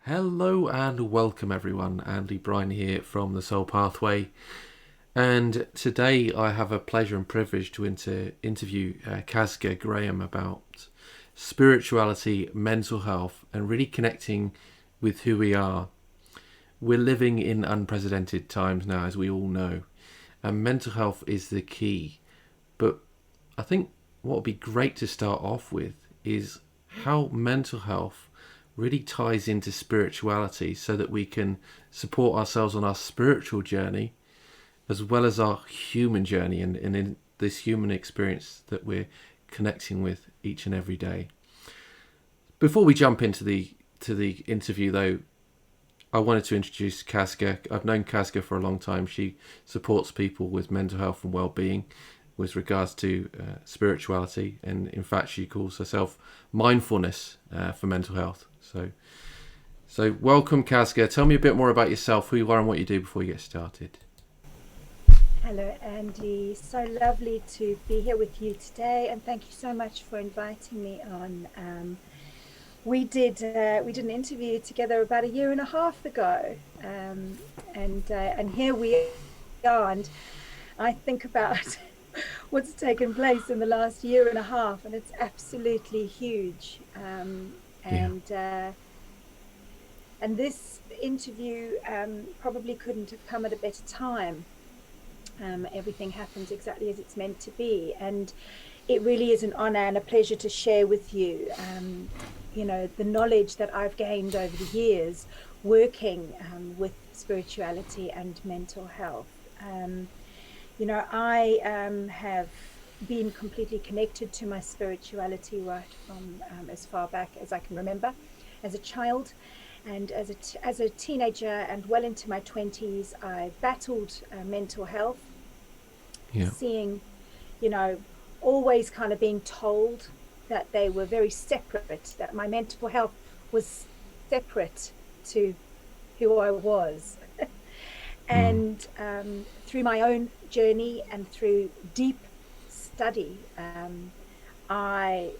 Hello and welcome everyone, Andy Bryan here from The Soul Pathway, and today I have a pleasure and privilege to interview Casca Graham about spirituality, mental health and really connecting with who we are. We're living in unprecedented times now, as we all know, and mental health is the key. But I think what would be great to start off with is how mental health really ties into spirituality so that we can support ourselves on our spiritual journey as well as our human journey and in this human experience that we're connecting with each and every day. Before we jump into the interview though, I wanted to introduce Casca. I've known Casca for a long time. She supports people with mental health and well-being with regards to spirituality, and in fact she calls herself Mindfulness for mental health. So welcome, Casca. Tell me a bit more about yourself, who you are and what you do before you get started. Hello, Andy. So lovely to be here with you today, and thank you so much for inviting me on. We did an interview together about 1.5 years ago, and here we are. And I think about what's taken place in the last 1.5 years, and it's absolutely huge. And this interview probably couldn't have come at a better time. Everything happens exactly as it's meant to be, and it really is an honor and a pleasure to share with you, the knowledge that I've gained over the years working with spirituality and mental health. I have been completely connected to my spirituality right from as far back as I can remember, as a child, and as a teenager and well into my 20s. I battled mental health, seeing, always kind of being told that they were very separate, that my mental health was separate to who I was. And through my own journey and through deep study, I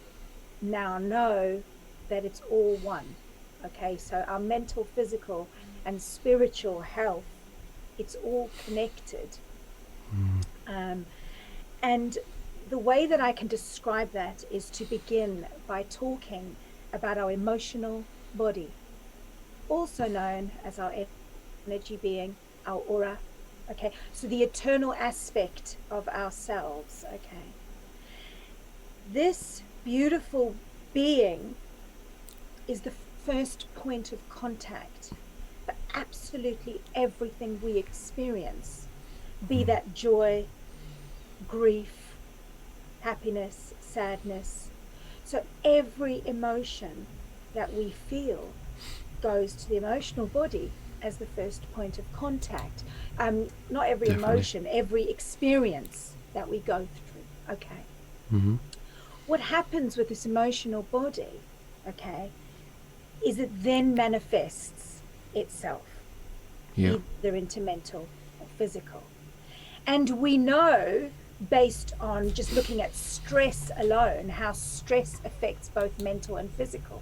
now know that it's all one. Okay, so our mental, physical and spiritual health, it's all connected. And the way that I can describe that is to begin by talking about our emotional body, also known as our energy being, our aura. Okay, so the eternal aspect of ourselves. Okay, this beautiful being is the first point of contact for absolutely everything we experience, be that joy, grief, happiness, sadness. So every emotion that we feel goes to the emotional body as the first point of contact. Not every emotion, every experience that we go through. Okay. What happens with this emotional body, okay, is it then manifests itself either into mental or physical. And we know, based on just looking at stress alone, how stress affects both mental and physical.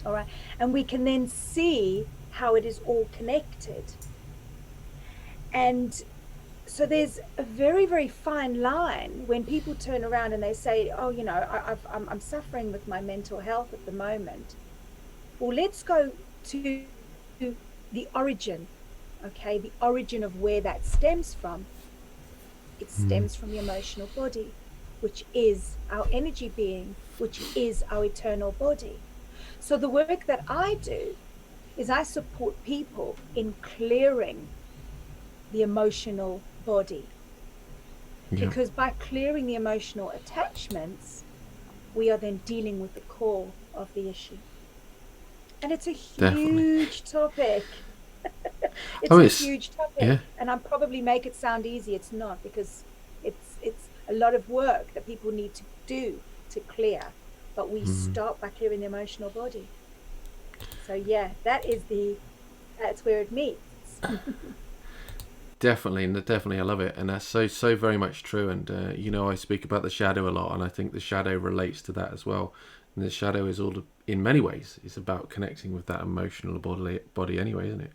All right, and we can then see how it is all connected. And so there's a very, very fine line when people turn around and they say, oh, I'm suffering with my mental health at the moment. Well, let's go to the origin, okay? The origin of where that stems from. It stems from the emotional body, which is our energy being, which is our eternal body. So the work that I do is I support people in clearing the emotional body. Because by clearing the emotional attachments, we are then dealing with the core of the issue. And it's a huge topic. It's a huge topic, and I probably make it sound easy. It's not, because it's a lot of work that people need to do to clear. But we start by clearing the emotional body. So that's where it meets. Definitely, I love it, and that's so very much true. And I speak about the shadow a lot, and I think the shadow relates to that as well. And the shadow is all, in many ways, it's about connecting with that emotional body anyway, isn't it?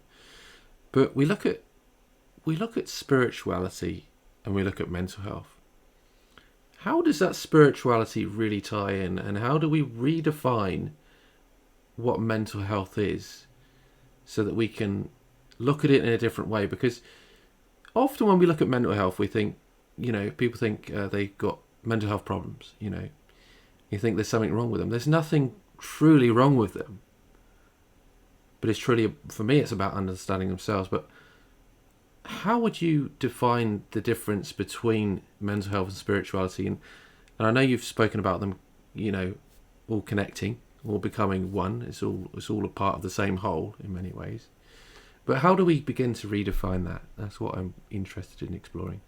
But we look at spirituality and we look at mental health. How does that spirituality really tie in, and how do we redefine what mental health is so that we can look at it in a different way? Because often when we look at mental health, we think, people think they've got mental health problems, You think there's something wrong with them. There's nothing truly wrong with them. But it's truly, for me, it's about understanding themselves. But how would you define the difference between mental health and spirituality? And I know you've spoken about them, all connecting, all becoming one. It's all a part of the same whole in many ways. But how do we begin to redefine that? That's what I'm interested in exploring.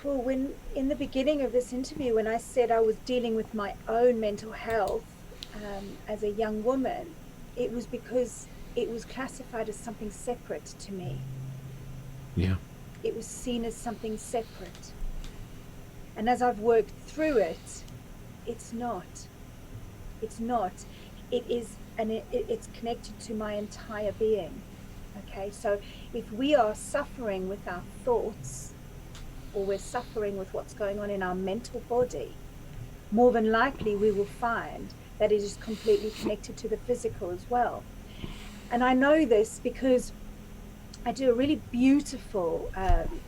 When in the beginning of this interview, when I said I was dealing with my own mental health as a young woman, it was because it was classified as something separate to me. Yeah. It was seen as something separate. And as I've worked through it, it's not. It's not. It is, and it's connected to my entire being. Okay, so if we are suffering with our thoughts, or we're suffering with what's going on in our mental body, more than likely we will find that it is completely connected to the physical as well. And I know this because I do a really beautiful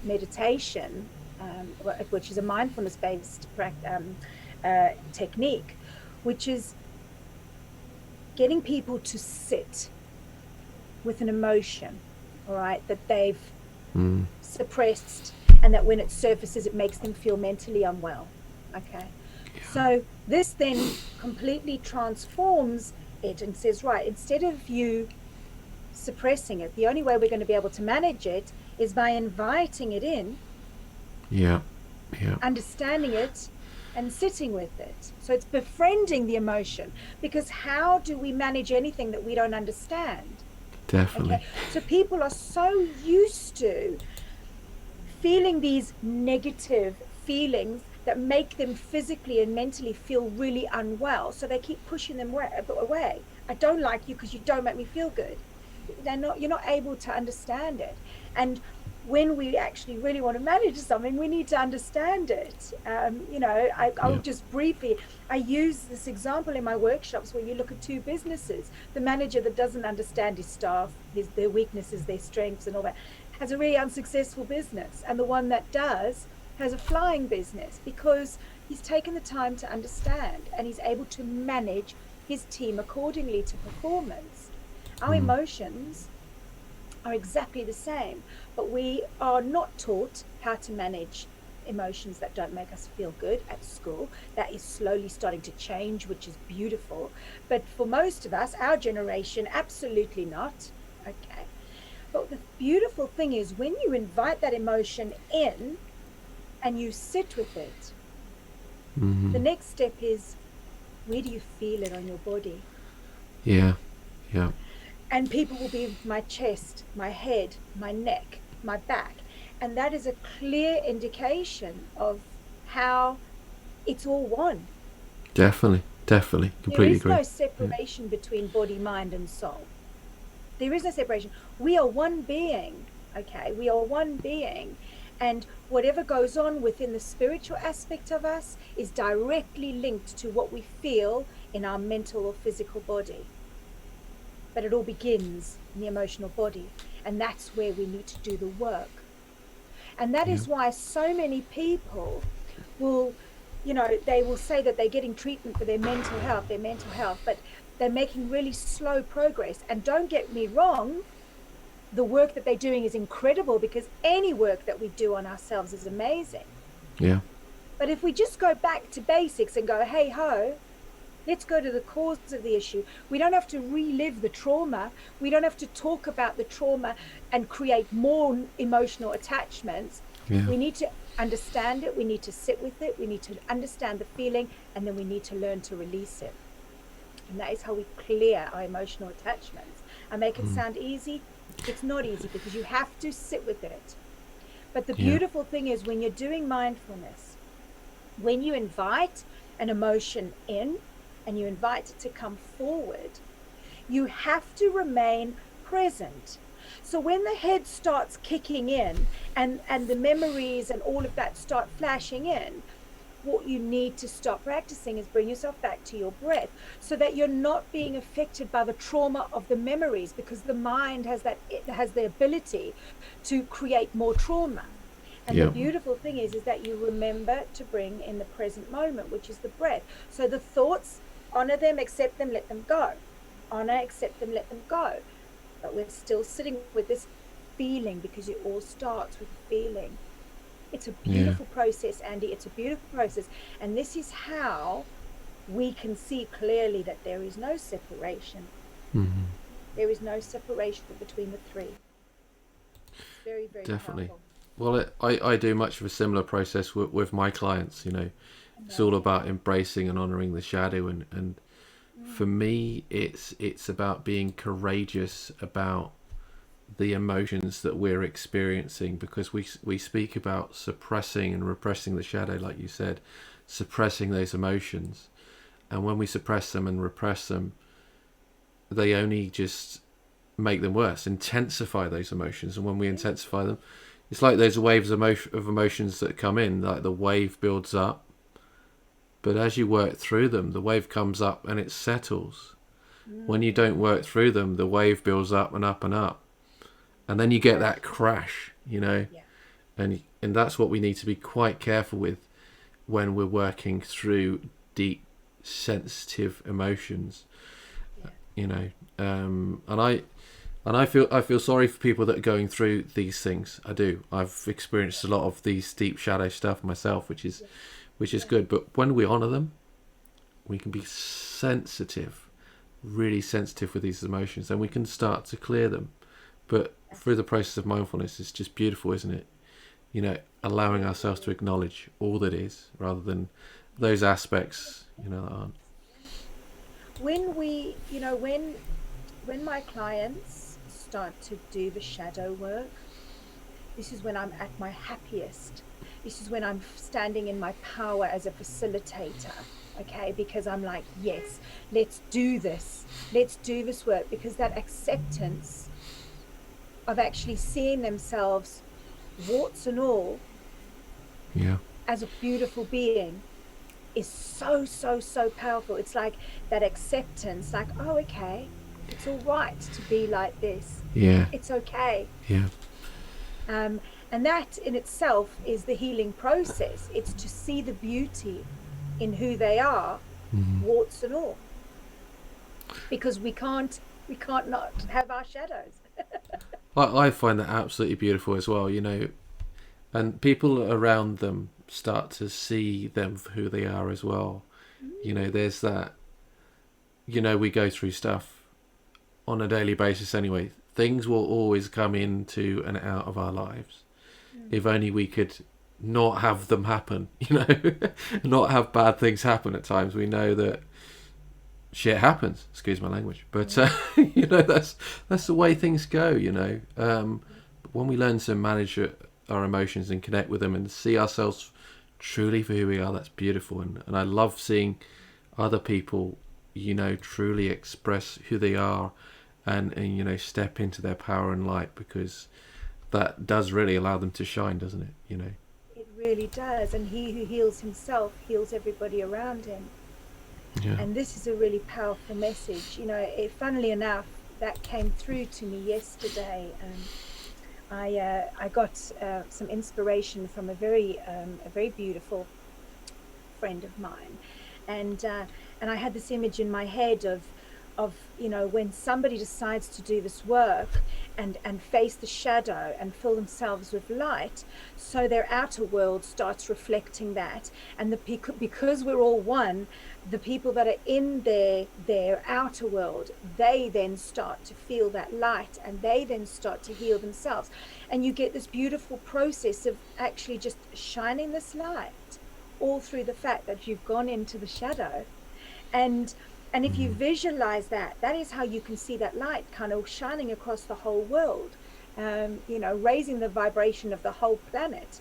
meditation, which is a mindfulness-based technique, which is getting people to sit with an emotion, all right, that they've suppressed, and that when it surfaces, it makes them feel mentally unwell. Okay. Yeah. So this then completely transforms it and says, right, instead of you suppressing it, the only way we're going to be able to manage it is by inviting it in, understanding it, and sitting with it. So it's befriending the emotion, because how do we manage anything that we don't understand? Definitely. Okay? So people are so used to feeling these negative feelings that make them physically and mentally feel really unwell. So they keep pushing them away. I don't like you because you don't make me feel good. You're not able to understand it. And when we actually really want to manage something, we need to understand it. I'll just briefly, I use this example in my workshops where you look at two businesses. The manager that doesn't understand his staff, their weaknesses, their strengths and all that, has a really unsuccessful business. And the one that does has a flying business, because he's taken the time to understand and he's able to manage his team accordingly to performance. Our emotions are exactly the same, but we are not taught how to manage emotions that don't make us feel good at school. That is slowly starting to change, which is beautiful. But for most of us, our generation, absolutely not. Okay. But the beautiful thing is, when you invite that emotion in and you sit with it, the next step is, where do you feel it on your body? Yeah. And people will be my chest, my head, my neck, my back. And that is a clear indication of how it's all one. Definitely. Completely agree. There is no separation between body, mind, and soul. There is no separation. We are one being, okay? We are one being. And whatever goes on within the spiritual aspect of us is directly linked to what we feel in our mental or physical body. But it all begins in the emotional body. And that's where we need to do the work. And that is why so many people will, they will say that they're getting treatment for their mental health, but they're making really slow progress. And don't get me wrong, the work that they're doing is incredible, because any work that we do on ourselves is amazing. Yeah. But if we just go back to basics and go, hey ho, let's go to the cause of the issue. We don't have to relive the trauma. We don't have to talk about the trauma and create more emotional attachments. Yeah. We need to understand it. We need to sit with it. We need to understand the feeling, and then we need to learn to release it. And that is how we clear our emotional attachments. I make it sound easy. It's not easy, because you have to sit with it. But the beautiful thing is, when you're doing mindfulness, when you invite an emotion in, and you invite it to come forward, you have to remain present. So when the head starts kicking in and the memories and all of that start flashing in, what you need to start practicing is bring yourself back to your breath, so that you're not being affected by the trauma of the memories, because the mind it has the ability to create more trauma. And the beautiful thing is that you remember to bring in the present moment, which is the breath. So the thoughts, honor them, accept them, let them go. Honor, accept them, let them go. But we're still sitting with this feeling, because it all starts with a feeling. It's a beautiful process, Andy. It's a beautiful process. And this is how we can see clearly that there is no separation. Mm-hmm. There is no separation between the three. Very, very Definitely. powerful. Well, I do much of a similar process with my clients, you know. It's all about embracing and honouring the shadow. And for me, it's about being courageous about the emotions that we're experiencing, because we speak about suppressing and repressing the shadow, like you said, suppressing those emotions. And when we suppress them and repress them, they only just make them worse, intensify those emotions. And when we intensify them, it's like those waves of emotions that come in, like the wave builds up, but as you work through them, the wave comes up and it settles. When you don't work through them, the wave builds up and up and up, and then you get that crash, you know. And that's what we need to be quite careful with when we're working through deep sensitive emotions, you know. And I feel sorry for people that are going through these things. I do. I've experienced a lot of these deep shadow stuff myself, which is good. But when we honor them, we can be sensitive, really sensitive with these emotions, and we can start to clear them. But through the process of mindfulness, it's just beautiful, isn't it? You know, allowing ourselves to acknowledge all that is, rather than those aspects, you know, that aren't. When we, you know, when my clients start to do the shadow work, this is when I'm at my happiest. This is when I'm standing in my power as a facilitator, okay? Because I'm like, yes, let's do this. Let's do this work, because that acceptance of actually seeing themselves, warts and all, as a beautiful being, is so, so, so powerful. It's like that acceptance, like, oh, okay, it's all right to be like this. It's okay. And that in itself is the healing process. It's to see the beauty in who they are, warts and all, because we can't not have our shadows. I find that absolutely beautiful as well, you know, and people around them start to see them for who they are as well. You know, there's that, you know, we go through stuff on a daily basis anyway. Things will always come into and out of our lives. If only we could not have them happen, you know, not have bad things happen at times. We know that shit happens, excuse my language, but you know, that's the way things go, you know. But when we learn to manage our emotions and connect with them and see ourselves truly for who we are, that's beautiful. And I love seeing other people, you know, truly express who they are and you know, step into their power and light, because that does really allow them to shine, doesn't it? You know, It really does. And he who heals himself heals everybody around him. And this is a really powerful message. You know, funnily enough, that came through to me yesterday. I got some inspiration from a very beautiful friend of mine, and I had this image in my head of you know, when somebody decides to do this work and face the shadow and fill themselves with light, so their outer world starts reflecting that, and because we're all one, the people that are in their outer world, they then start to feel that light, and they then start to heal themselves, and you get this beautiful process of actually just shining this light all through the fact that you've gone into the shadow. And if you visualize that, that is how you can see that light kind of shining across the whole world, you know, raising the vibration of the whole planet.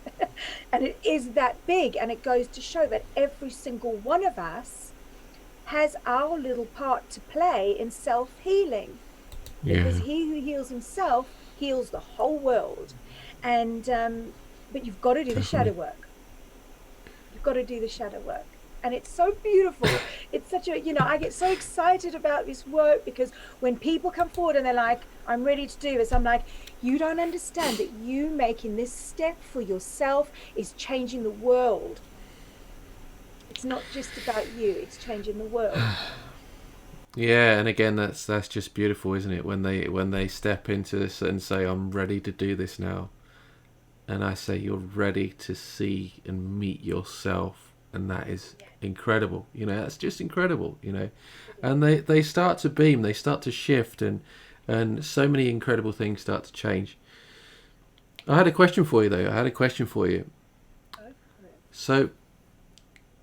And it is that big, and it goes to show that every single one of us has our little part to play in self-healing, because he who heals himself heals the whole world. And but you've got to do the shadow work. You've got to do the shadow work. And it's so beautiful. It's such a, I get so excited about this work, because when people come forward and they're like, I'm ready to do this, I'm like, you don't understand that you making this step for yourself is changing the world. It's not just about you, it's changing the world. Yeah, and again, that's just beautiful, isn't it? When they step into this and say, I'm ready to do this now. And I say, you're ready to see and meet yourself. And that is incredible. That's just incredible, And they start to beam, they start to shift, and so many incredible things start to change. I had a question for you, though. So,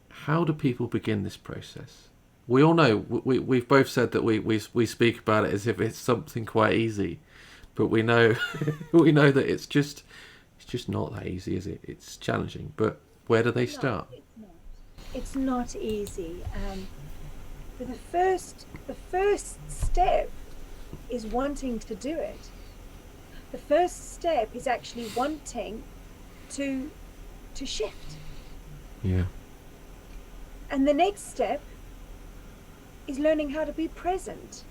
how do people begin this process? We all know, we've both said that we speak about it as if it's something quite easy. But we know that it's just not that easy, is it? It's challenging. But where do they start? It's not easy. But the first step is wanting to do it. The first step is actually wanting to shift. Yeah. And the next step is learning how to be present.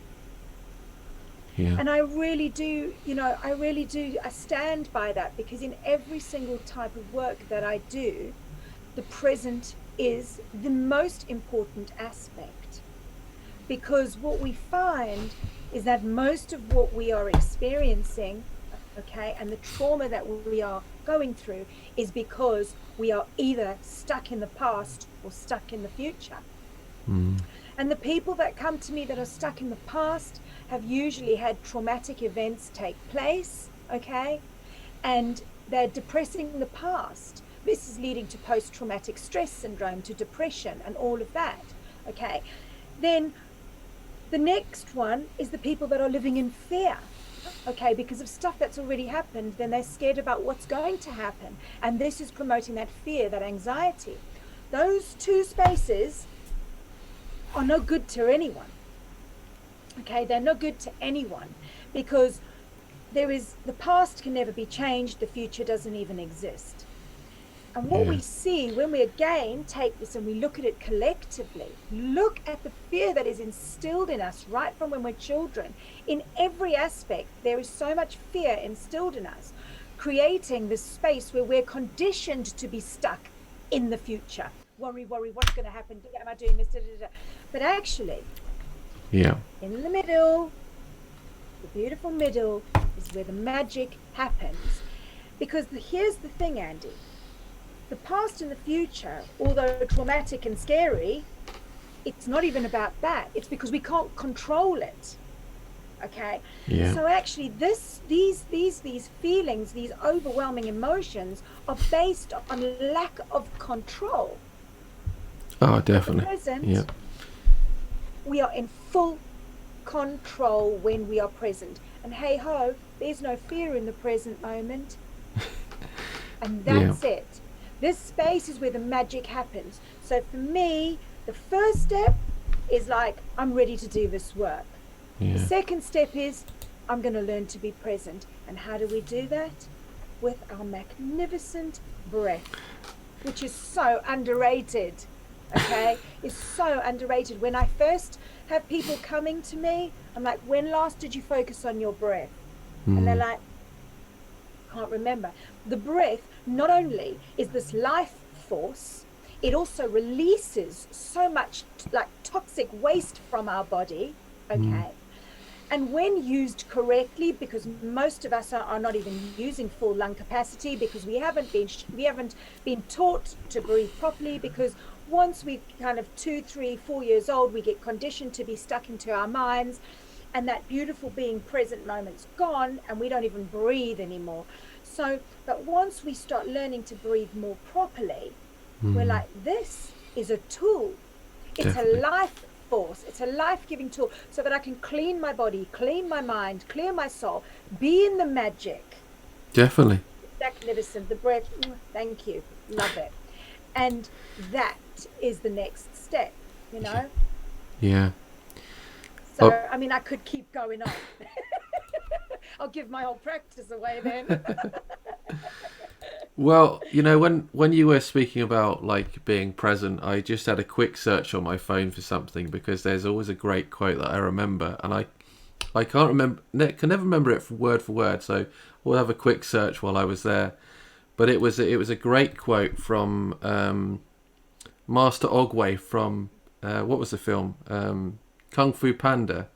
Yeah. And I really do, I stand by that, because in every single type of work that I do, the present is the most important aspect. Because what we find is that most of what we are experiencing, and the trauma that we are going through, is because we are either stuck in the past or stuck in the future. And the people that come to me that are stuck in the past have usually had traumatic events take place, and they're depressing the past. This is leading to post-traumatic stress syndrome, to depression and all of that, Then the next one is the people that are living in fear, because of stuff that's already happened. Then they're scared about what's going to happen. And this is promoting that fear, that anxiety. Those two spaces are no good to anyone. They're no good to anyone, because the past can never be changed, the future doesn't even exist. And what we see when we again take this and we look at it collectively, look at the fear that is instilled in us right from when we're children. In every aspect, there is so much fear instilled in us, creating this space where we're conditioned to be stuck in the future. Worry, what's going to happen? Am I doing this? But actually, in the middle, the beautiful middle, is where the magic happens. Because here's the thing, Andy. The past and the future, although traumatic and scary, it's not even about that. It's because we can't control it. So actually these feelings, these overwhelming emotions, are based on lack of control. Oh, definitely. At the present, we are in full control when we are present. And hey ho, there's no fear in the present moment. And that's it. This space is where the magic happens. So for me, the first step is like, I'm ready to do this work. The second step is, I'm going to learn to be present. And how do we do that? With our magnificent breath, which is so underrated. It's so underrated. When I first have people coming to me, I'm like, when last did you focus on your breath? And they're like, can't remember. The breath not only is this life force, it also releases so much like toxic waste from our body. And when used correctly, because most of us are not even using full lung capacity, because we haven't been taught to breathe properly, because once we kind of 2, 3, 4 years old, we get conditioned to be stuck into our minds, and that beautiful being present moment's gone, and we don't even breathe anymore. So, but once we start learning to breathe more properly, we're like, this is a tool. It's a life force. It's a life-giving tool, so that I can clean my body, clean my mind, clear my soul, be in the magic. Definitely. Magnificent. The breath. Thank you. Love it. And that is the next step, Yeah. So, Oh, I mean, I could keep going on. I'll give my whole practice away then. well, when you were speaking about like being present, I just had a quick search on my phone for something because there's always a great quote that I remember, and I can't remember, can never remember it for word. So we'll have a quick search while I was there. But it was a great quote from Master Ogway from what was the film, Kung Fu Panda,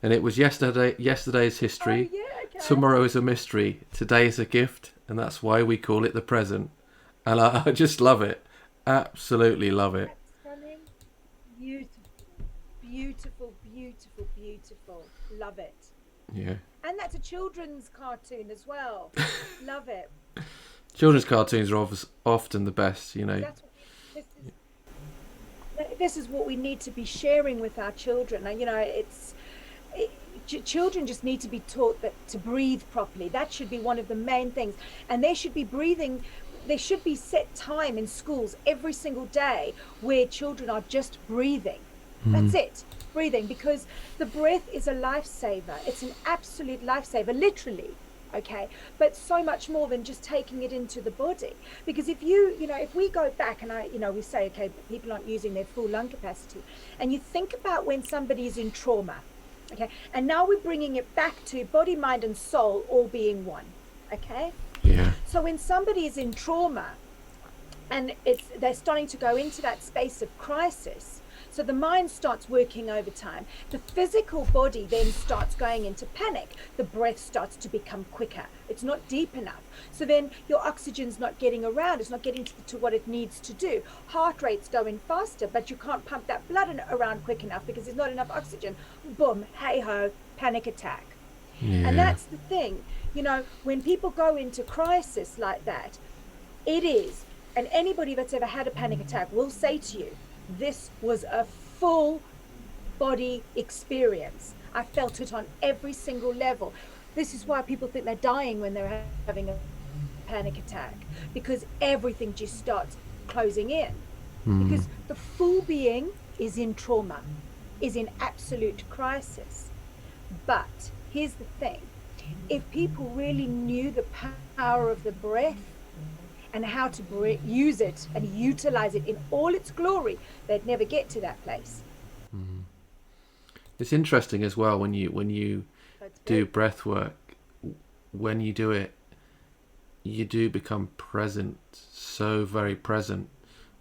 and it was yesterday's Oh, history, yeah, okay. tomorrow is a mystery, today is a gift, and that's why we call it the present. And I just love it, absolutely love it. That's stunning. Beautiful, beautiful, beautiful, beautiful. Love it. Yeah, And that's a children's cartoon as well. Love it. children's cartoons are often the best. That's what this is what we need to be sharing with our children. And, it, children just need to be taught that to breathe properly. That should be one of the main things. And they should be breathing. There should be set time in schools every single day where children are just breathing. That's it, breathing, because the breath is a lifesaver. It's an absolute lifesaver, literally. Okay, but so much more than just taking it into the body. Because if we go back and we say, okay, people aren't using their full lung capacity, and you think about when somebody is in trauma, okay, and now we're bringing it back to body, mind, and soul all being one. Okay, Yeah. so when somebody is in trauma and they're starting to go into that space of crisis, so the mind starts working overtime. The physical body then starts going into panic. The breath starts to become quicker. It's not deep enough. So then your oxygen's not getting around. It's not getting to what it needs to do. Heart rate's going faster, but you can't pump that blood around quick enough because there's not enough oxygen. Boom, hey-ho, panic attack. Yeah. And that's the thing. When people go into crisis like that, it is, and anybody that's ever had a panic attack will say to you, this was a full body experience. I felt it on every single level. This is why people think they're dying when they're having a panic attack, because everything just starts closing in. Because the full being is in trauma, is in absolute crisis. But here's the thing. If people really knew the power of the breath, and how to use it and utilize it in all its glory, they'd never get to that place. It's interesting as well when you So it's do very, breath work. When you do it, you do become present, so very present.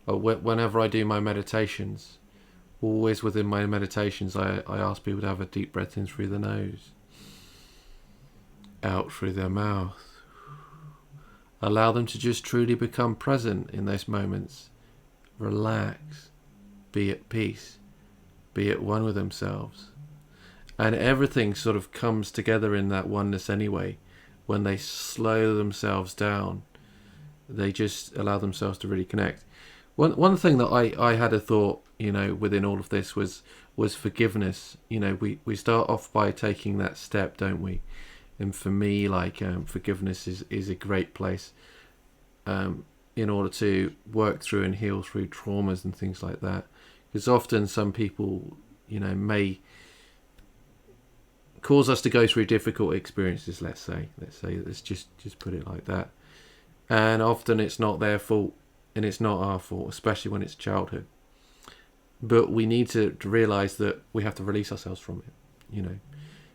Whenever I do my meditations, always within my meditations, I ask people to have a deep breath in through the nose, out through their mouth. Allow them to just truly become present in those moments. Relax, be at peace, be at one with themselves. And everything sort of comes together in that oneness anyway. When they slow themselves down, they just allow themselves to really connect. One thing that I had a thought, within all of this was forgiveness. We start off by taking that step, don't we? And for me, forgiveness is a great place in order to work through and heal through traumas and things like that. Because often some people, may cause us to go through difficult experiences. Let's just put it like that. And often it's not their fault, and it's not our fault, especially when it's childhood. But we need to realise that we have to release ourselves from it.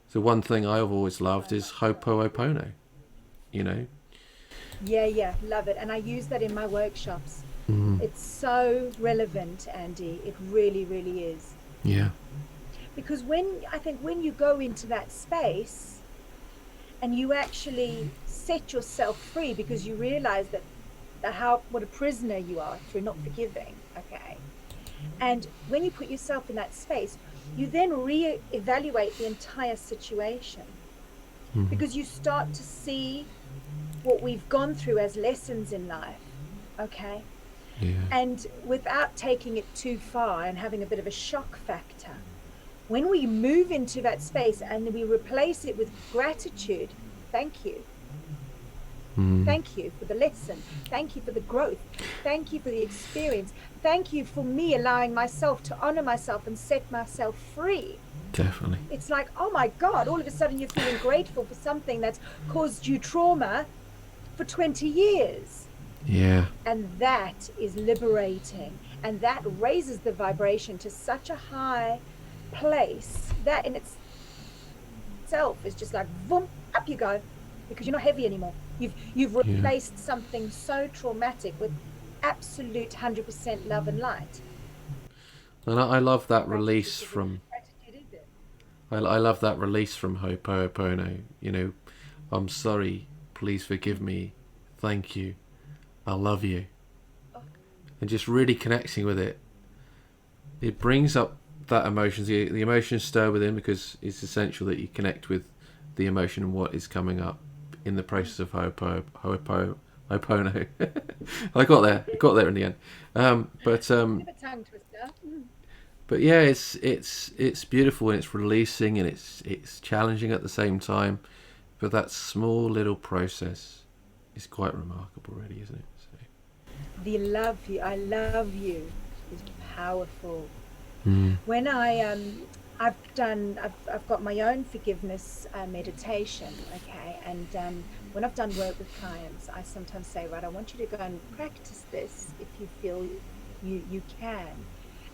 So one thing I've always loved is Ho'oponopono, yeah, love it. And I use that in my workshops. It's so relevant, Andy. It really, really is. Yeah. Because I think when you go into that space and you actually set yourself free, because you realize that what a prisoner you are through not forgiving, okay? And when you put yourself in that space, you then re-evaluate the entire situation, because you start to see what we've gone through as lessons in life, okay? Yeah. And without taking it too far and having a bit of a shock factor, when we move into that space and we replace it with gratitude, thank you. Thank you for the lesson. Thank you for the growth. Thank you for the experience. Thank you for me allowing myself to honor myself and set myself free. Definitely. It's like, oh my God, all of a sudden you're feeling grateful for something that's caused you trauma for 20 years. Yeah. And that is liberating. And that raises the vibration to such a high place that in itself is just like, boom, up you go, because you're not heavy anymore. You've replaced something so traumatic with absolute 100% love and light. And I love that release from. I love that release from Ho'oponopono. You know, I'm sorry. Please forgive me. Thank you. I love you. And just really connecting with it. It brings up that emotions. The emotions stir within because it's essential that you connect with the emotion and what is coming up in the process of Ho'oponopono. I got there in the end. But yeah, it's beautiful and it's releasing and it's challenging at the same time. But that small little process is quite remarkable, really, isn't it? So. The I love you is powerful. When I've got my own forgiveness meditation, okay, and when I've done work with clients, I sometimes say, right, I want you to go and practice this if you feel you can,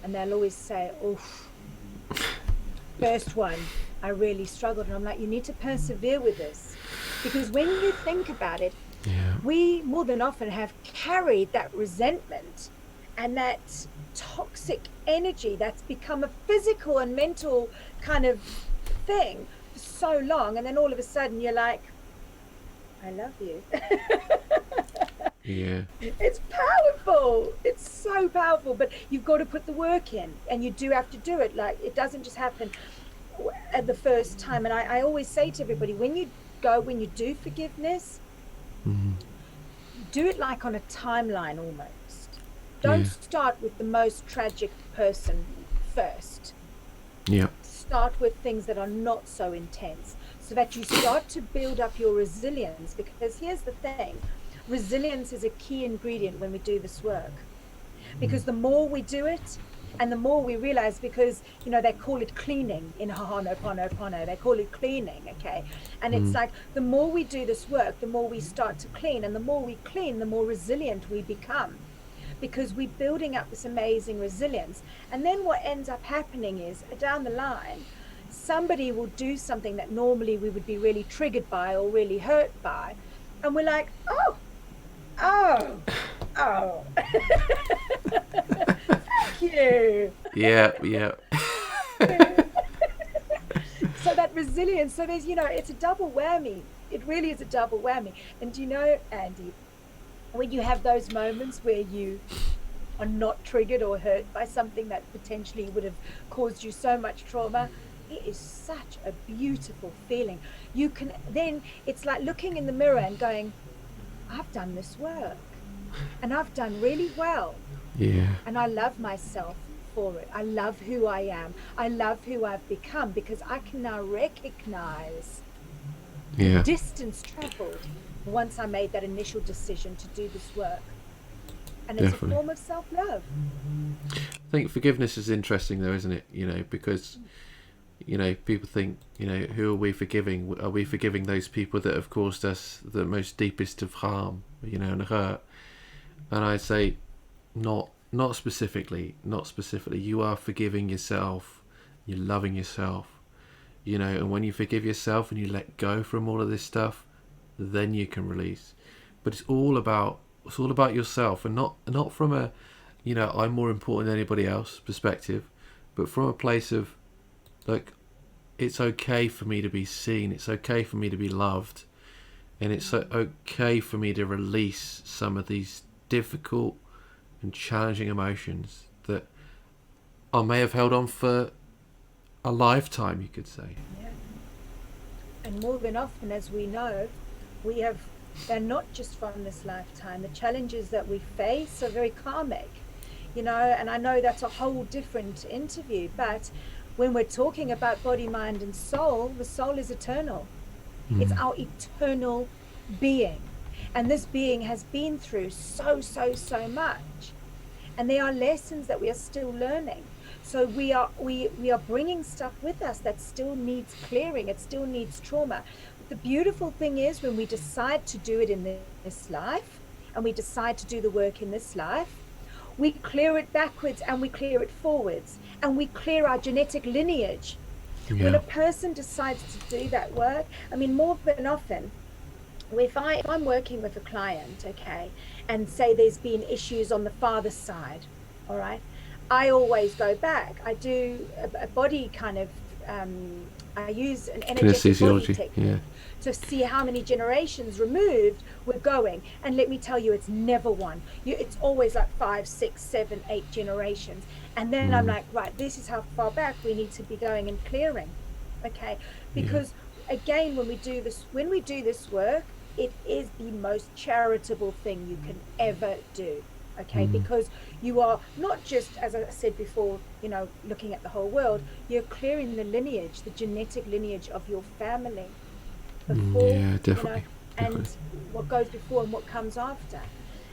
and they'll always say, oof, first one I really struggled, and I'm like, you need to persevere with this, because when you think about it, we more than often have carried that resentment and that toxic energy that's become a physical and mental kind of thing for so long, and then all of a sudden you're like, I love you. Yeah, it's powerful. It's so powerful, but you've got to put the work in, and you do have to do it. Like, it doesn't just happen at the first time. And I always say to everybody, when you do forgiveness, do it like on a timeline almost. Don't start with the most tragic person first. Yeah. Start with things that are not so intense, so that you start to build up your resilience. Because here's the thing, resilience is a key ingredient when we do this work. Because the more we do it, and the more we realize, because, you know, they call it cleaning in Ho'oponopono, they call it cleaning, okay? And it's like, the more we do this work, the more we start to clean, and the more we clean, the more resilient we become, because we're building up this amazing resilience. And then what ends up happening is, down the line, somebody will do something that normally we would be really triggered by or really hurt by, and we're like, oh. Thank you. Yeah. So that resilience, so there's, you know, it's a double whammy. It really is a double whammy. And you know, Andy, when you have those moments where you are not triggered or hurt by something that potentially would have caused you so much trauma, it is such a beautiful feeling. You can then, it's like looking in the mirror and going, I've done this work and I've done really well. Yeah. And I love myself for it. I love who I am. I love who I've become, because I can now recognize the distance traveled once I made that initial decision to do this work. And it's a form of self-love. I think forgiveness is interesting though, isn't it? You know, because, you know, people think, you know, who are we forgiving? Are we forgiving those people that have caused us the most deepest of harm, you know, and hurt? And I say, not specifically. You are forgiving yourself. You're loving yourself, you know. And when you forgive yourself and you let go from all of this stuff, then you can release. But it's all about yourself, and not from a, you know, I'm more important than anybody else perspective, but from a place of, like, it's okay for me to be seen, it's okay for me to be loved, and it's okay for me to release some of these difficult and challenging emotions that I may have held on for a lifetime, you could say. Yeah. And more than often, as we know, they're not just from this lifetime. The challenges that we face are very karmic, you know, and I know that's a whole different interview, but when we're talking about body, mind and soul, the soul is eternal. It's our eternal being. And this being has been through so much. And there are lessons that we are still learning. So we are bringing stuff with us that still needs clearing. It still needs trauma. But the beautiful thing is, when we decide to do it in this life, and we decide to do the work in this life, we clear it backwards and we clear it forwards, and we clear our genetic lineage. Yeah. When a person decides to do that work, I mean, more than often, if I'm working with a client, okay, and say there's been issues on the father's side, all right, I always go back. I do a body kind of, I use an energetic body technique to see how many generations removed we're going. And let me tell you, it's never one. It's always like 5, 6, 7, 8 generations. And then I'm like, right, this is how far back we need to be going and clearing, okay? Because again, when we do this work, it is the most charitable thing you can ever do, okay? Because you are not just, as I said before, looking at the whole world, you're clearing the lineage, the genetic lineage of your family before, definitely. and what goes before and what comes after.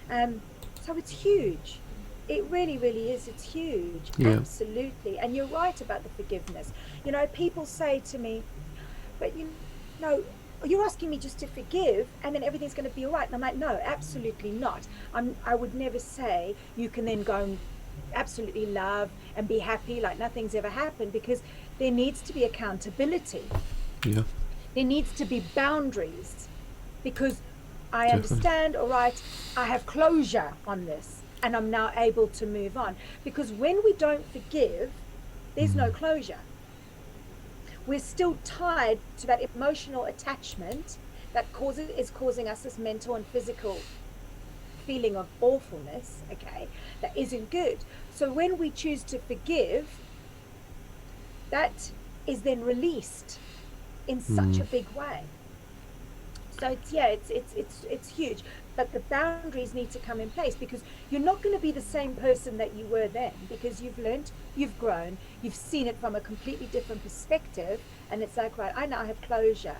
So it's huge. It really, really is. It's huge. Absolutely. And you're right about the forgiveness. People say to me, but you're asking me just to forgive and then everything's going to be all right. And I'm like, no, absolutely not. I would never say you can then go and absolutely love and be happy like nothing's ever happened, because there needs to be accountability. Yeah. There needs to be boundaries, because I understand, all right, I have closure on this and I'm now able to move on. Because when we don't forgive, there's no closure. We're still tied to that emotional attachment that is causing us this mental and physical feeling of awfulness, okay, that isn't good. So when we choose to forgive, that is then released in such a big way. So it's huge. But the boundaries need to come in place, because you're not going to be the same person that you were then, because you've learned, you've grown, you've seen it from a completely different perspective, and it's like, right, I now have closure,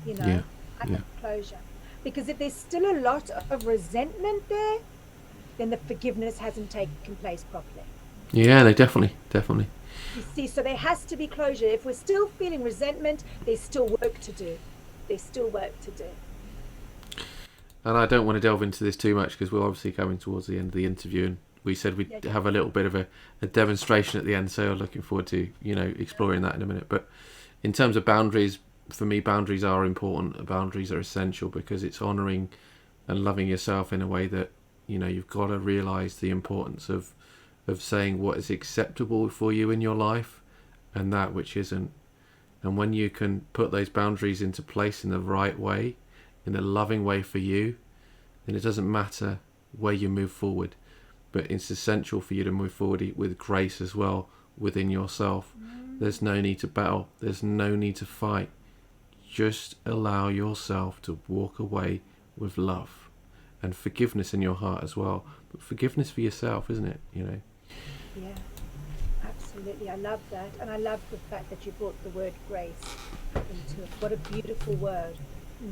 I have closure. Because if there's still a lot of resentment there, then the forgiveness hasn't taken place properly. Yeah, definitely. You see, so there has to be closure. If we're still feeling resentment, there's still work to do. And I don't want to delve into this too much, because we're obviously coming towards the end of the interview, and we said we'd have a little bit of a demonstration at the end, so I'm looking forward to exploring that in a minute. But in terms of boundaries, for me, boundaries are important. Boundaries are essential, because it's honouring and loving yourself in a way that you've got to realise the importance of saying what is acceptable for you in your life and that which isn't. And when you can put those boundaries into place in the right way, in a loving way for you, then it doesn't matter where you move forward. But it's essential for you to move forward with grace as well within yourself. There's no need to battle. There's no need to fight. Just allow yourself to walk away with love and forgiveness in your heart as well. But forgiveness for yourself, isn't it? Yeah, absolutely. I love that. And I love the fact that you brought the word grace into it. What a beautiful word.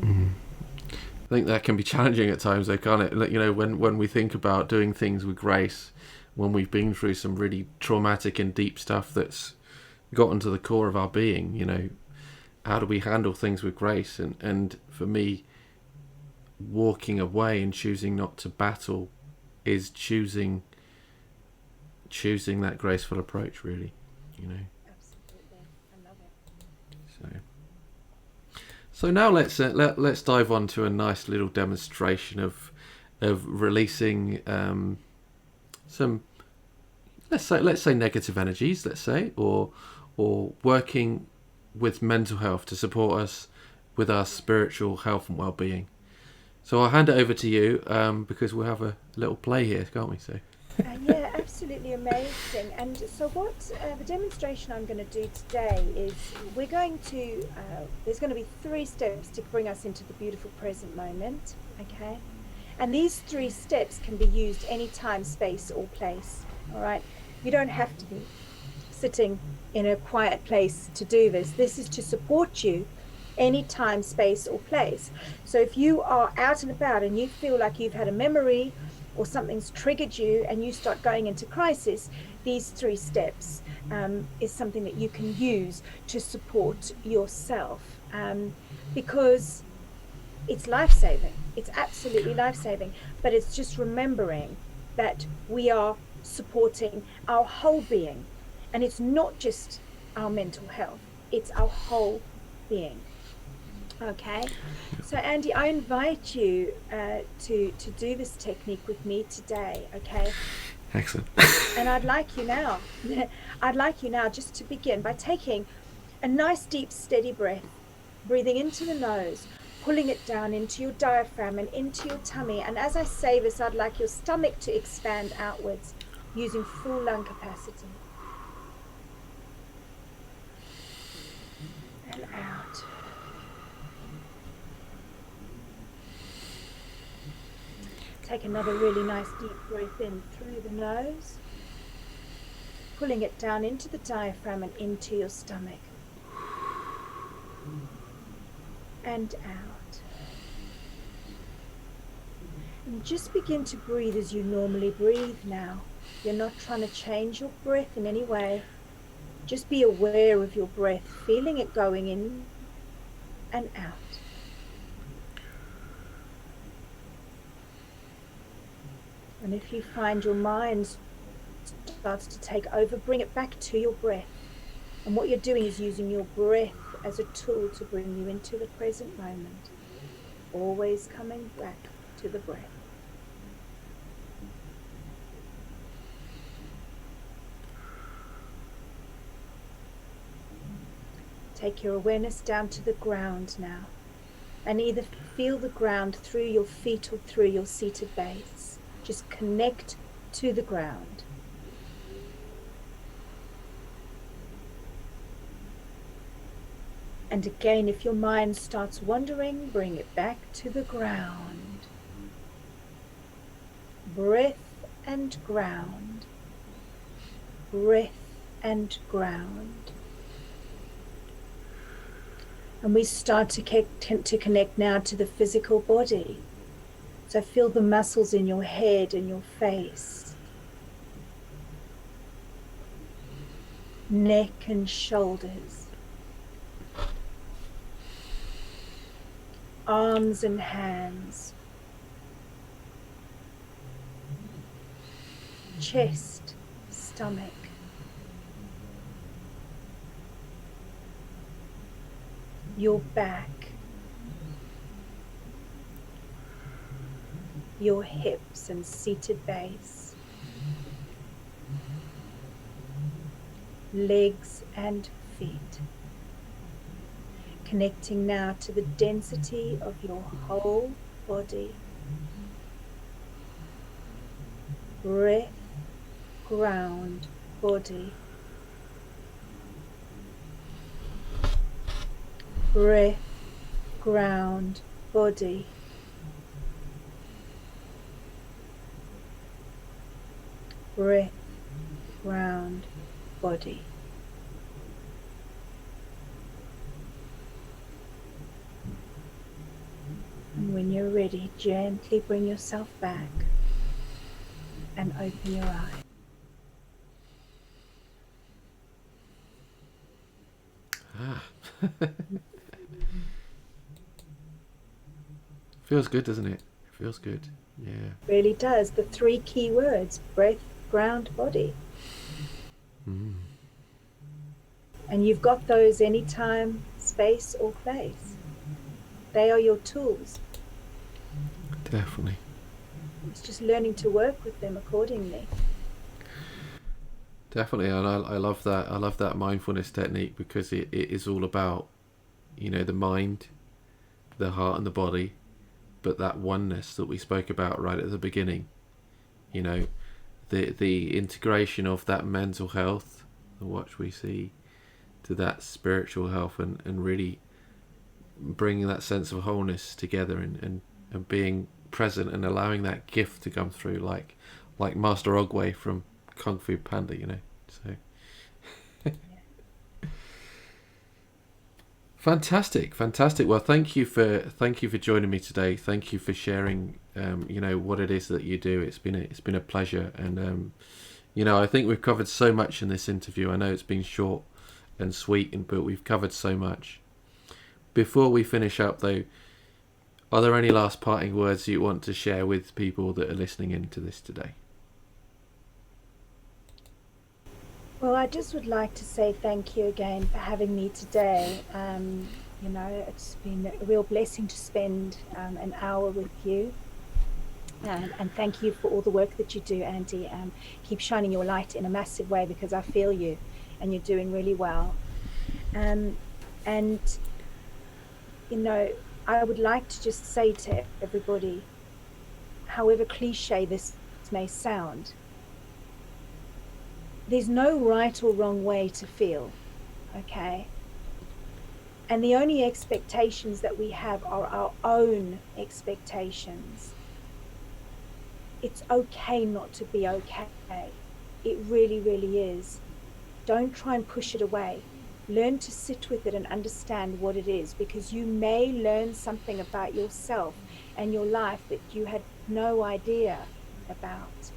I think that can be challenging at times, though, can't it? When we think about doing things with grace, when we've been through some really traumatic and deep stuff that's gotten to the core of our being, how do we handle things with grace? And for me, walking away and choosing not to battle is choosing that graceful approach, really. Absolutely, I love it. So now let's dive on to a nice little demonstration of releasing some, let's say negative energies, or working with mental health to support us with our spiritual health and well-being. So I'll hand it over to you, because we'll have a little play here, can't we? So. Yeah, absolutely amazing. And so what the demonstration I'm going to do today is we're going to, there's going to be 3 steps to bring us into the beautiful present moment, okay? And these 3 steps can be used anytime, space or place, all right? You don't have to be sitting in a quiet place to do this. This is to support you any time, space, or place. So if you are out and about and you feel like you've had a memory or something's triggered you and you start going into crisis, these 3 steps is something that you can use to support yourself, because it's life-saving. It's absolutely life-saving. But it's just remembering that we are supporting our whole being. And it's not just our mental health, it's our whole being. Okay, so Andy, I invite you to do this technique with me today. Okay, Excellent. and I'd like you now just to begin by taking a nice deep steady breath, breathing into the nose, pulling it down into your diaphragm and into your tummy. And as I say this, I'd like your stomach to expand outwards using full lung capacity. And out. Take another really nice deep breath in through the nose, pulling it down into the diaphragm and into your stomach. And out. And just begin to breathe as you normally breathe now. You're not trying to change your breath in any way. Just be aware of your breath, feeling it going in and out. And if you find your mind starts to take over, bring it back to your breath. And what you're doing is using your breath as a tool to bring you into the present moment. Always coming back to the breath. Take your awareness down to the ground now. And either feel the ground through your feet or through your seated base. Just connect to the ground. And again, if your mind starts wandering, bring it back to the ground. Breath and ground. Breath and ground. And we start to connect now to the physical body. So feel the muscles in your head and your face, neck and shoulders, arms and hands, chest, stomach, your back, your hips and seated base, legs and feet. Connecting now to the density of your whole body. Breath, ground, body. Breath, ground, body. Breath, ground, body. And when you're ready, gently bring yourself back and open your eyes. Feels good, doesn't it? It feels good. Yeah. It really does. The 3 key words: breath, ground, body. Mm. And you've got those anytime, space or place. They are your tools. Definitely. It's just learning to work with them accordingly. Definitely, and I love that. I love that mindfulness technique because it is all about, the mind, the heart, and the body, but that oneness that we spoke about right at the beginning. The integration of that mental health, the watch we see, to that spiritual health, and really bringing that sense of wholeness together and being present and allowing that gift to come through, like Master Ogway from Kung Fu Panda, so Fantastic. Well, thank you for joining me today. Thank you for sharing, what it is that you do. It's been a pleasure, and I think we've covered so much in this interview. I know it's been short and sweet, but we've covered so much. Before we finish up, though, are there any last parting words you want to share with people that are listening into this today? Well, I just would like to say thank you again for having me today. It's been a real blessing to spend an hour with you. And thank you for all the work that you do, Andy. Keep shining your light in a massive way, because I feel you and you're doing really well. I would like to just say to everybody, however cliche this may sound, there's no right or wrong way to feel, okay? And the only expectations that we have are our own expectations. It's okay not to be okay. It really, really is. Don't try and push it away. Learn to sit with it and understand what it is, because you may learn something about yourself and your life that you had no idea about.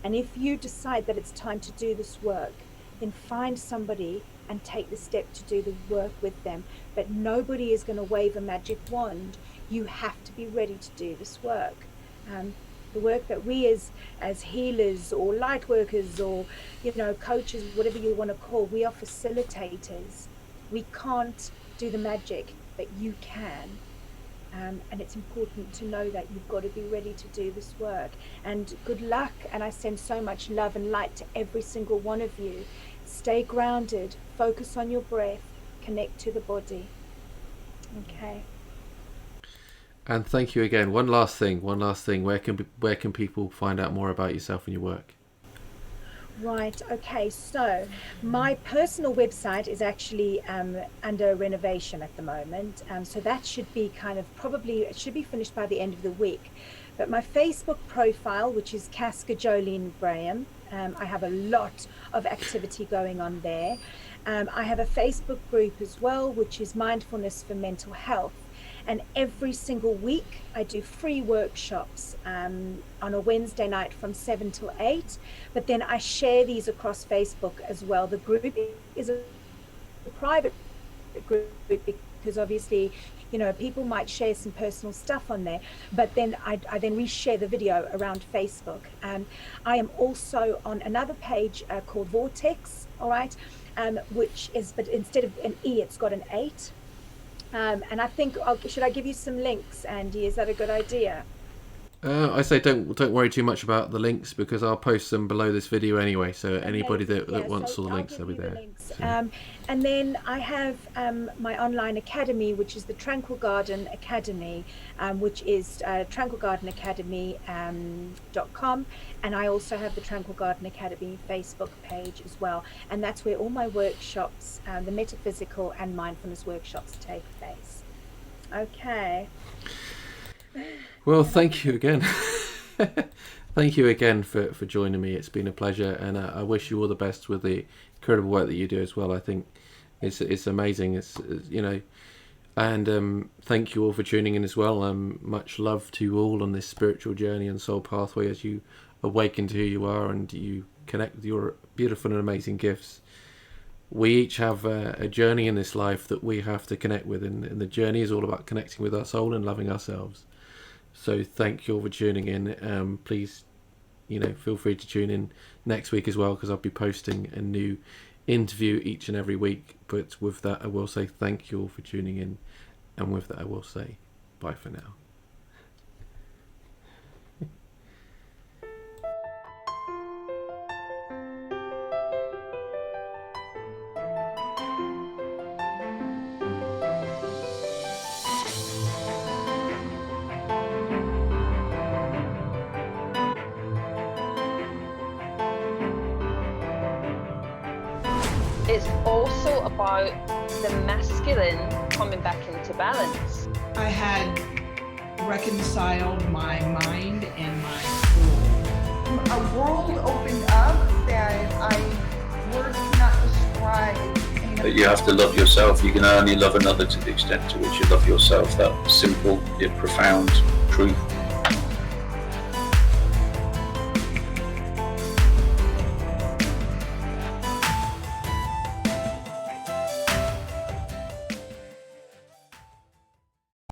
And if you decide that it's time to do this work, then find somebody and take the step to do the work with them. But nobody is going to wave a magic wand. You have to be ready to do this work. The work that we as healers or light workers or coaches, whatever you want to call, we are facilitators. We can't do the magic, but you can. And it's important to know that you've got to be ready to do this work. And good luck, and I send so much love and light to every single one of you. Stay grounded, focus on your breath, connect to the body. Okay. And thank you again. One last thing. Where can people find out more about yourself and your work? Right, okay, so my personal website is actually under renovation at the moment, so that should be it should be finished by the end of the week. But my Facebook profile, which is Casca Jolene Graham, I have a lot of activity going on there. I have a Facebook group as well, which is Mindfulness for Mental Health. And every single week I do free workshops on a Wednesday night from 7 till 8. But then I share these across Facebook as well. The group is a private group because obviously, people might share some personal stuff on there. But then I then reshare the video around Facebook. I am also on another page called Vortex, all right, which is, but instead of an E, it's got an 8. And I think, should I give you some links, Andy? Is that a good idea? I say don't worry too much about the links, because I'll post them below this video anyway. So anybody that wants all the links, they'll be there. So. And then I have my online academy, which is the Tranquil Garden Academy, which is tranquilgardenacademy.com. And I also have the Tranquil Garden Academy Facebook page as well. And that's where all my workshops, the metaphysical and mindfulness workshops, take place. Okay. Well, thank you again. Thank you again for joining me. It's been a pleasure, and I wish you all the best with the incredible work that you do as well. I think it's amazing. And thank you all for tuning in as well. Much love to you all on this spiritual journey and soul pathway as you awaken to who you are and you connect with your beautiful and amazing gifts. We each have a journey in this life that we have to connect with, and the journey is all about connecting with our soul and loving ourselves. So thank you all for tuning in. Please, feel free to tune in next week as well, because I'll be posting a new interview each and every week. But with that, I will say thank you all for tuning in. And with that, I will say bye for now. It's also about the masculine coming back into balance. I had reconciled my mind and my soul. A world opened up that words cannot describe. that you have to love yourself. You can only love another to the extent to which you love yourself. That simple yet profound truth.